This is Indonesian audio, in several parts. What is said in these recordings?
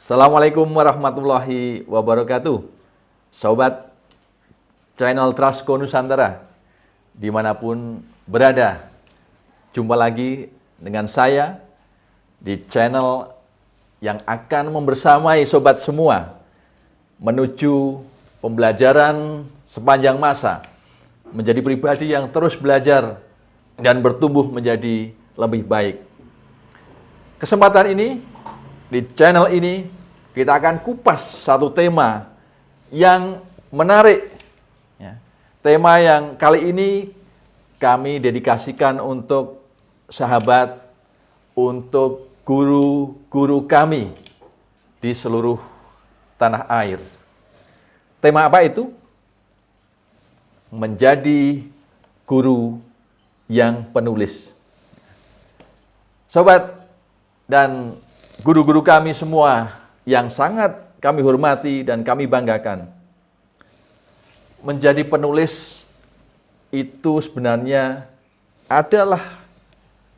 Assalamualaikum warahmatullahi wabarakatuh. Sobat channel Trustco Nusantara, dimanapun berada, jumpa lagi dengan saya di channel yang akan membersamai sobat semua menuju pembelajaran sepanjang masa, menjadi pribadi yang terus belajar dan bertumbuh menjadi lebih baik. Kesempatan ini, di channel ini, kita akan kupas satu tema yang menarik. Tema yang kali ini kami dedikasikan untuk sahabat, untuk guru-guru kami di seluruh tanah air. Tema apa itu? Menjadi guru yang penulis. Sobat dan guru-guru kami semua yang sangat kami hormati dan kami banggakan, menjadi penulis itu sebenarnya adalah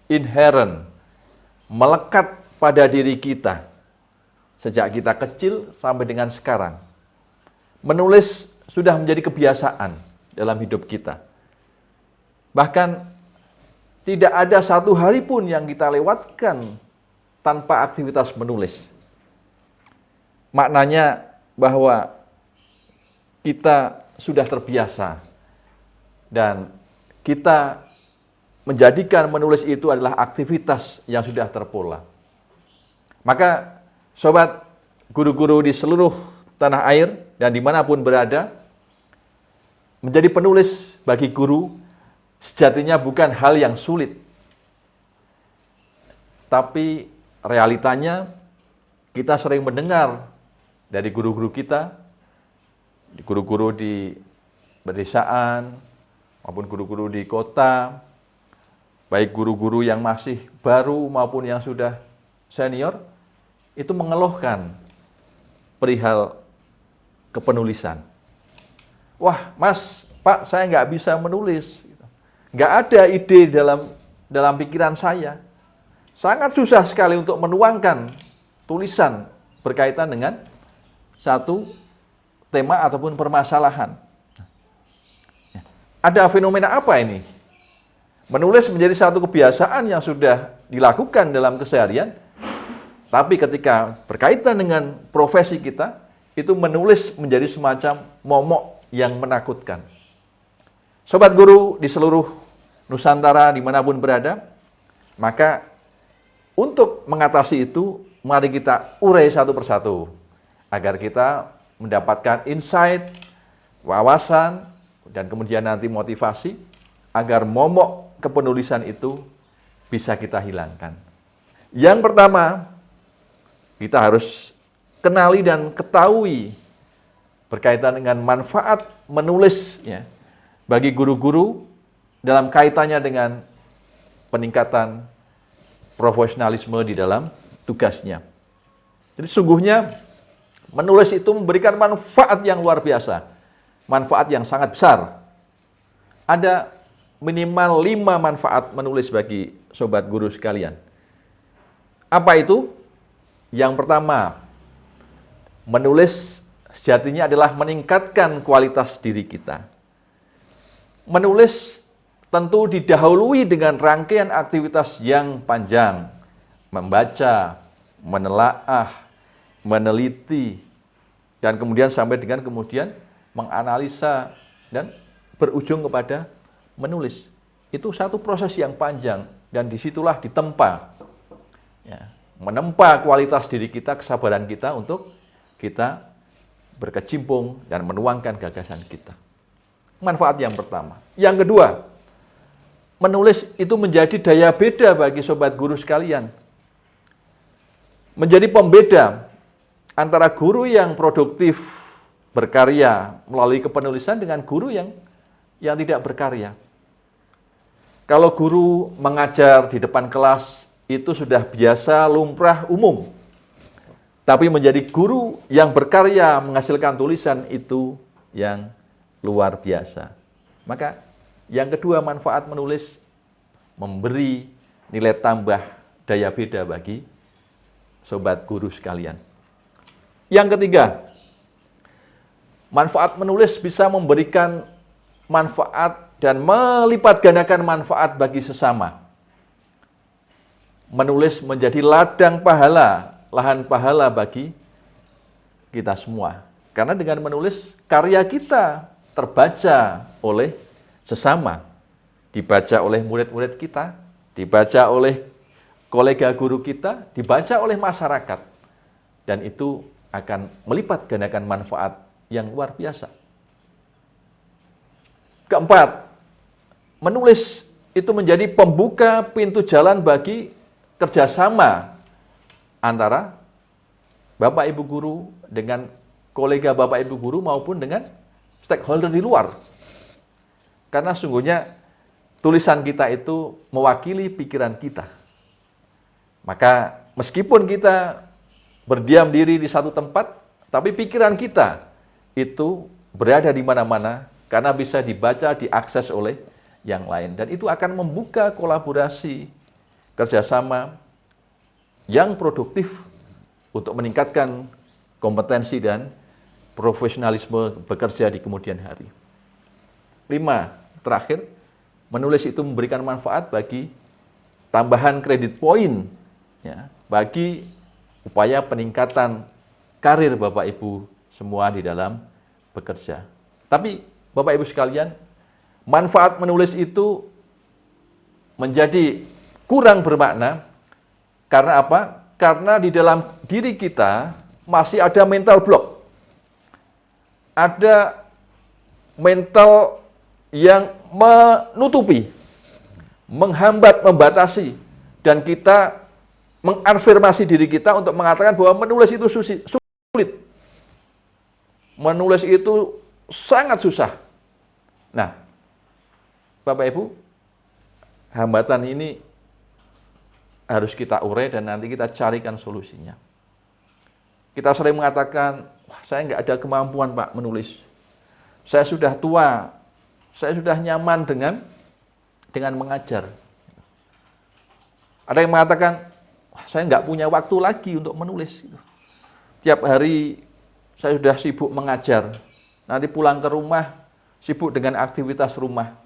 inherent, melekat pada diri kita sejak kita kecil sampai dengan sekarang. Menulis sudah menjadi kebiasaan dalam hidup kita. Bahkan tidak ada satu hari pun yang kita lewatkan tanpa aktivitas menulis. Maknanya bahwa kita sudah terbiasa dan kita menjadikan menulis itu adalah aktivitas yang sudah terpola. Maka sobat guru-guru di seluruh tanah air dan dimanapun berada, menjadi penulis bagi guru sejatinya bukan hal yang sulit. Tapi realitanya kita sering mendengar dari guru-guru kita, guru-guru di pedesaan maupun guru-guru di kota, baik guru-guru yang masih baru maupun yang sudah senior, itu mengeluhkan perihal kepenulisan. Wah, Mas, Pak, saya nggak bisa menulis. Nggak ada ide dalam pikiran saya. Sangat susah sekali untuk menuangkan tulisan berkaitan dengan satu tema ataupun permasalahan. Ada fenomena apa ini? Menulis menjadi satu kebiasaan yang sudah dilakukan dalam keseharian, tapi ketika berkaitan dengan profesi kita, itu menulis menjadi semacam momok yang menakutkan. Sobat guru di seluruh Nusantara dimanapun berada, maka untuk mengatasi itu, mari kita urai satu persatu, agar kita mendapatkan insight, wawasan, dan kemudian nanti motivasi, agar momok kepenulisan itu bisa kita hilangkan. Yang pertama, kita harus kenali dan ketahui berkaitan dengan manfaat menulis ya, bagi guru-guru dalam kaitannya dengan peningkatan profesionalisme di dalam tugasnya. Jadi sungguhnya menulis itu memberikan manfaat yang luar biasa, manfaat yang sangat besar. Ada minimal 5 manfaat menulis bagi sobat guru sekalian. Apa itu? Yang pertama, menulis sejatinya adalah meningkatkan kualitas diri kita. Menulis tentu didahului dengan rangkaian aktivitas yang panjang, membaca, menelaah, meneliti, dan kemudian sampai dengan kemudian menganalisa dan berujung kepada menulis. Itu satu proses yang panjang dan disitulah ditempa, ya, menempa kualitas diri kita, kesabaran kita untuk kita berkecimpung dan menuangkan gagasan kita. Manfaat yang pertama. Yang kedua, menulis itu menjadi daya beda bagi sobat guru sekalian. Menjadi pembeda antara guru yang produktif berkarya melalui kepenulisan dengan guru yang tidak berkarya. Kalau guru mengajar di depan kelas itu sudah biasa, lumrah, umum. Tapi menjadi guru yang berkarya menghasilkan tulisan itu yang luar biasa. Maka yang kedua, manfaat menulis memberi nilai tambah daya beda bagi sobat guru sekalian. Yang ketiga, manfaat menulis bisa memberikan manfaat dan melipat gandakan manfaat bagi sesama. Menulis menjadi ladang pahala, lahan pahala bagi kita semua. Karena dengan menulis, karya kita terbaca oleh sesama. Dibaca oleh murid-murid kita, dibaca oleh kolega guru kita, dibaca oleh masyarakat. Dan itu akan melipat gandakan manfaat yang luar biasa. Keempat, menulis itu menjadi pembuka pintu jalan bagi kerjasama antara Bapak Ibu Guru dengan kolega Bapak Ibu Guru maupun dengan stakeholder di luar. Karena sungguhnya tulisan kita itu mewakili pikiran kita. Maka meskipun kita berdiam diri di satu tempat, tapi pikiran kita itu berada di mana-mana karena bisa dibaca, diakses oleh yang lain. Dan itu akan membuka kolaborasi kerjasama yang produktif untuk meningkatkan kompetensi dan profesionalisme bekerja di kemudian hari. 5, terakhir, menulis itu memberikan manfaat bagi tambahan kredit poin, ya, bagi upaya peningkatan karir Bapak Ibu semua di dalam bekerja. Tapi Bapak Ibu sekalian, manfaat menulis itu menjadi kurang bermakna. Karena apa? Karena di dalam diri kita masih ada mental block. Ada mental yang menutupi, menghambat, membatasi. Dan kita mengafirmasi diri kita untuk mengatakan bahwa menulis itu sulit. Menulis itu sangat susah. Nah, Bapak Ibu, hambatan ini harus kita urai dan nanti kita carikan solusinya. Kita sering mengatakan, wah, saya nggak ada kemampuan Pak menulis. Saya sudah tua, saya sudah nyaman dengan mengajar. Ada yang mengatakan, wah, saya nggak punya waktu lagi untuk menulis. Tiap hari saya sudah sibuk mengajar, nanti pulang ke rumah sibuk dengan aktivitas rumah.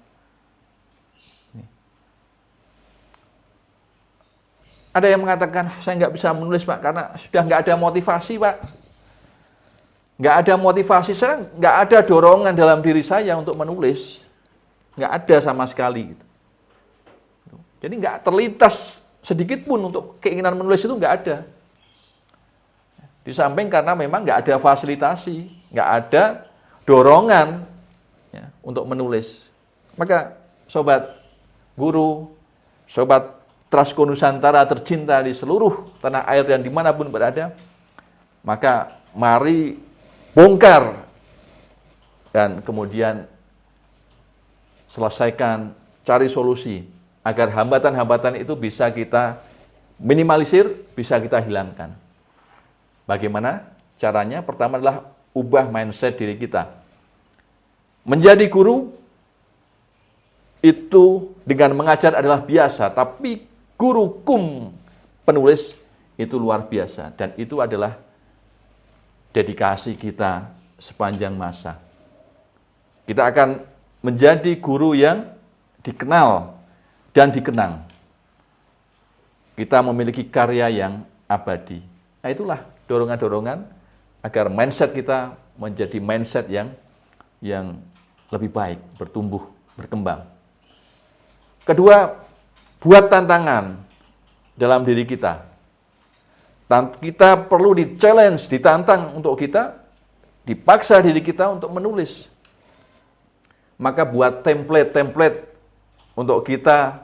Ada yang mengatakan, saya nggak bisa menulis Pak, karena sudah nggak ada motivasi Pak. Nggak ada motivasi, saya nggak ada dorongan dalam diri saya untuk menulis. Nggak ada sama sekali. Jadi nggak terlintas sedikit pun untuk keinginan menulis itu nggak ada. Di samping karena memang nggak ada fasilitasi, nggak ada dorongan ya, untuk menulis. Maka Sobat Guru, Sobat Trasko Nusantara tercinta di seluruh tanah air dan dimanapun berada, maka mari bongkar dan kemudian selesaikan, cari solusi agar hambatan-hambatan itu bisa kita minimalisir, bisa kita hilangkan. Bagaimana caranya? Pertama adalah ubah mindset diri kita. Menjadi guru itu dengan mengajar adalah biasa, tapi guru kum penulis itu luar biasa. Dan itu adalah dedikasi kita sepanjang masa. Kita akan menjadi guru yang dikenal dan dikenang. Kita memiliki karya yang abadi. Nah, itulah dorongan-dorongan agar mindset kita menjadi mindset yang lebih baik, bertumbuh, berkembang. Kedua, buat tantangan dalam diri kita. Kita perlu di-challenge, ditantang untuk kita, dipaksa diri kita untuk menulis. Maka buat template-template untuk kita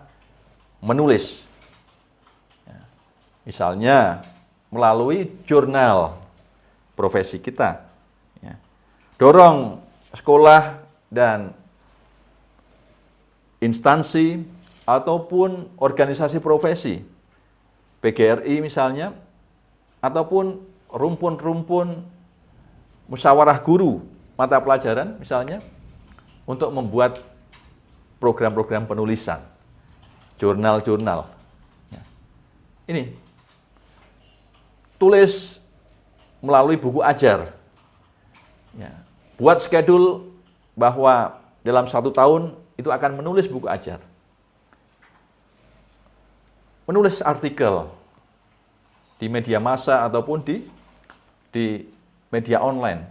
menulis. Misalnya, melalui jurnal profesi kita. Dorong sekolah dan instansi ataupun organisasi profesi, PGRI misalnya, ataupun rumpun-rumpun musyawarah guru mata pelajaran misalnya, untuk membuat program-program penulisan, jurnal-jurnal. Ini, tulis melalui buku ajar. Ya. Buat schedule bahwa dalam 1 tahun itu akan menulis buku ajar. Menulis artikel di media massa ataupun di media online.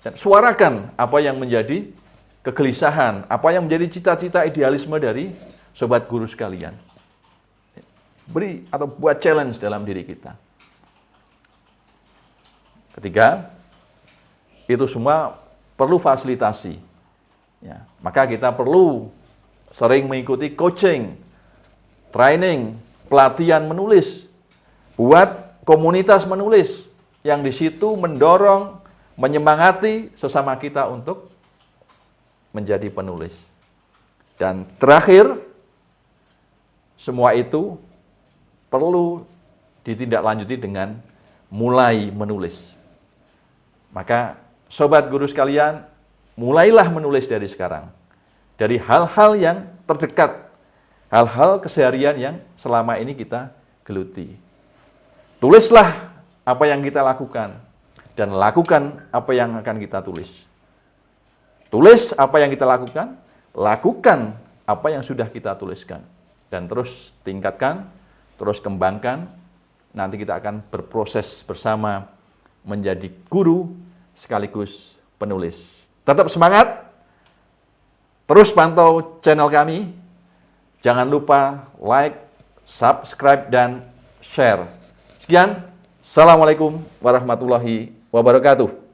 Dan suarakan apa yang menjadi kegelisahan, apa yang menjadi cita-cita idealisme dari sobat guru sekalian. Beri atau buat challenge dalam diri kita. Ketiga, itu semua perlu fasilitasi. Ya, maka kita perlu sering mengikuti coaching, training, pelatihan menulis, buat komunitas menulis yang di situ mendorong, menyemangati sesama kita untuk menjadi penulis. Dan terakhir, semua itu perlu ditindaklanjuti dengan mulai menulis. Maka sobat guru sekalian, mulailah menulis dari sekarang. Dari hal-hal yang terdekat, hal-hal keseharian yang selama ini kita geluti. Tulislah apa yang kita lakukan, dan lakukan apa yang akan kita tulis. Tulis apa yang kita lakukan apa yang sudah kita tuliskan. Dan terus tingkatkan, terus kembangkan, nanti kita akan berproses bersama menjadi guru sekaligus penulis. Tetap semangat, terus pantau channel kami, jangan lupa like, subscribe, dan share. Sekian, Assalamualaikum warahmatullahi wabarakatuh.